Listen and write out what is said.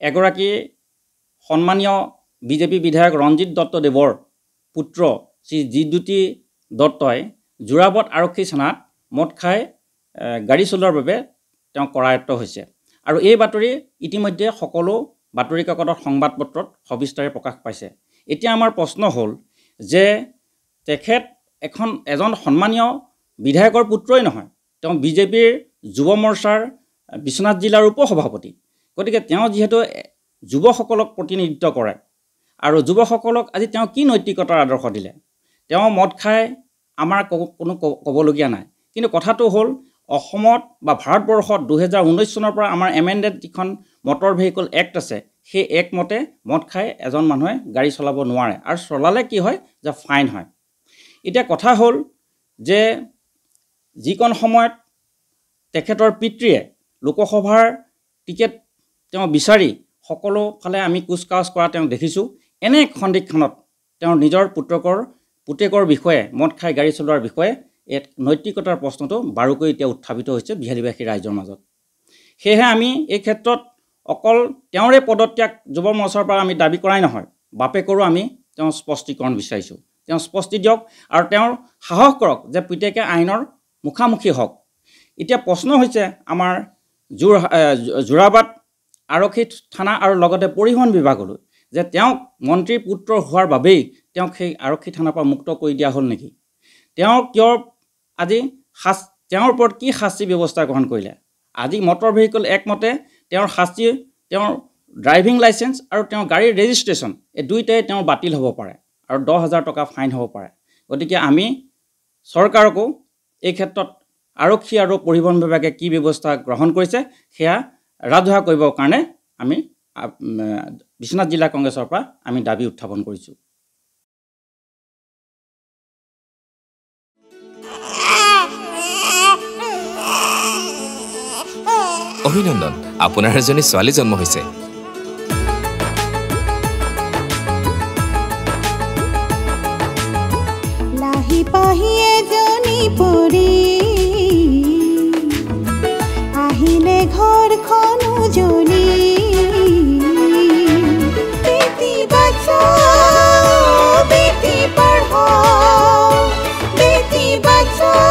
এগৰাকী সন্মানীয় বিজেপি বিধায়ক ৰঞ্জিত দত্তদেৱৰ পুত্ৰ শ্ৰী জিদ্যুতি দত্তই যোৰাবাট আৰক্ষী থানাত মদ খাই গাড়ী চলোৱাৰ বাবে তেওঁ কৰায়ত্ব হৈছে। আৰু এই বাতৰি ইতিমধ্যে সকলো বাতৰি কাকতত সংবাদপত্ৰত সবিস্তাৰে প্ৰকাশ পাইছে। এতিয়া আমাৰ প্ৰশ্ন হ'ল যে তেখেত এজন সন্মানীয় বিধায়কৰ পুত্ৰই নহয়, তেওঁ বিজেপিৰ যুৱ মৰ্চাৰ বিশ্বনাথ জিলাৰ উপসভাপতি। গতিকে তেওঁ যিহেতু যুৱসকলক প্ৰতিনিধিত্ব কৰে আৰু যুৱসকলক আজি তেওঁ কি নৈতিকতাৰ আদৰ্শ দিলে? তেওঁ মদ খাই আমাৰ কোনো ক'বলগীয়া নাই। কিন্তু কথাটো হ'ল অসমত বা ভাৰতবৰ্ষত 2019 চনৰ পৰা আমাৰ এমেণ্ডেড যিখন মটৰ ভেহিকল এক্ট আছে, সেই এক্ট মতে মদ খাই এজন মানুহে গাড়ী চলাব নোৱাৰে, আৰু চলালে কি হয় যে ফাইন হয়। এতিয়া কথা হ'ল যে যিকণ সময়ত তেখেতৰ পিতৃয়ে লোকসভাৰ টিকেট তেওঁ বিচাৰি সকলো ফালে আমি কুচকাৱাজ কৰা তেওঁ দেখিছোঁ, এনে সন্দিক্ষণত তেওঁৰ নিজৰ পুতেকৰ বিষয়ে মদ খাই গাড়ী চলোৱাৰ বিষয়ে এক নৈতিকতাৰ প্ৰশ্নটো বাৰুকৈ এতিয়া উত্থাপিত হৈছে বিহালীবাসী ৰাইজৰ মাজত। সেয়েহে আমি এই ক্ষেত্ৰত অকল তেওঁৰে পদত্যাগ যুৱ মৰ্চাৰ পৰা আমি দাবী কৰাই নহয়, বাপেকৰো আমি তেওঁ স্পষ্টীকৰণ বিচাৰিছোঁ। তেওঁ স্পষ্টি দিয়ক আৰু তেওঁৰ সাহস কৰক যে পিতেকে আইনৰ মুখামুখি হওক। এতিয়া প্ৰশ্ন হৈছে আমাৰ যোৰাবাট আৰক্ষী থানা আৰু লগতে পৰিবহণ বিভাগলৈ যে তেওঁক মন্ত্ৰীৰ পুত্ৰ হোৱাৰ বাবেই তেওঁক সেই আৰক্ষী থানাৰ পৰা মুক্ত কৰি দিয়া হ'ল নেকি? তেওঁ কিয় আজি তেওঁৰ ওপৰত কি শাস্তি ব্যৱস্থা গ্ৰহণ কৰিলে? আজি মটৰ ভেহিকল এক্ট মতে তেওঁৰ শাস্তি তেওঁৰ ড্ৰাইভিং লাইচেঞ্চ আৰু তেওঁৰ গাড়ীৰ ৰেজিষ্ট্ৰেশ্যন এই দুয়োটাই তেওঁৰ বাতিল হ'ব পাৰে আৰু 10,000 টকা ফাইন হ'ব পাৰে। গতিকে আমি চৰকাৰকো এই ক্ষেত্ৰত আৰক্ষী আৰু পৰিবহণ বিভাগে কি ব্যৱস্থা গ্ৰহণ কৰিছে সেয়া ৰাজহুৱা কৰিবৰ কাৰণে আমি বিশ্বনাথ জিলা কংগ্ৰেছৰ পৰা আমি দাবী উত্থাপন কৰিছোঁ। অভিনন্দন, আপোনাৰ এজনী ছোৱালী জন্ম হৈছে। লাহি পাহি এজনী পৰি আহিলে ঘৰখন উজলি, বেটি বচাও বেটি পঢ়াও, বেটি বচাও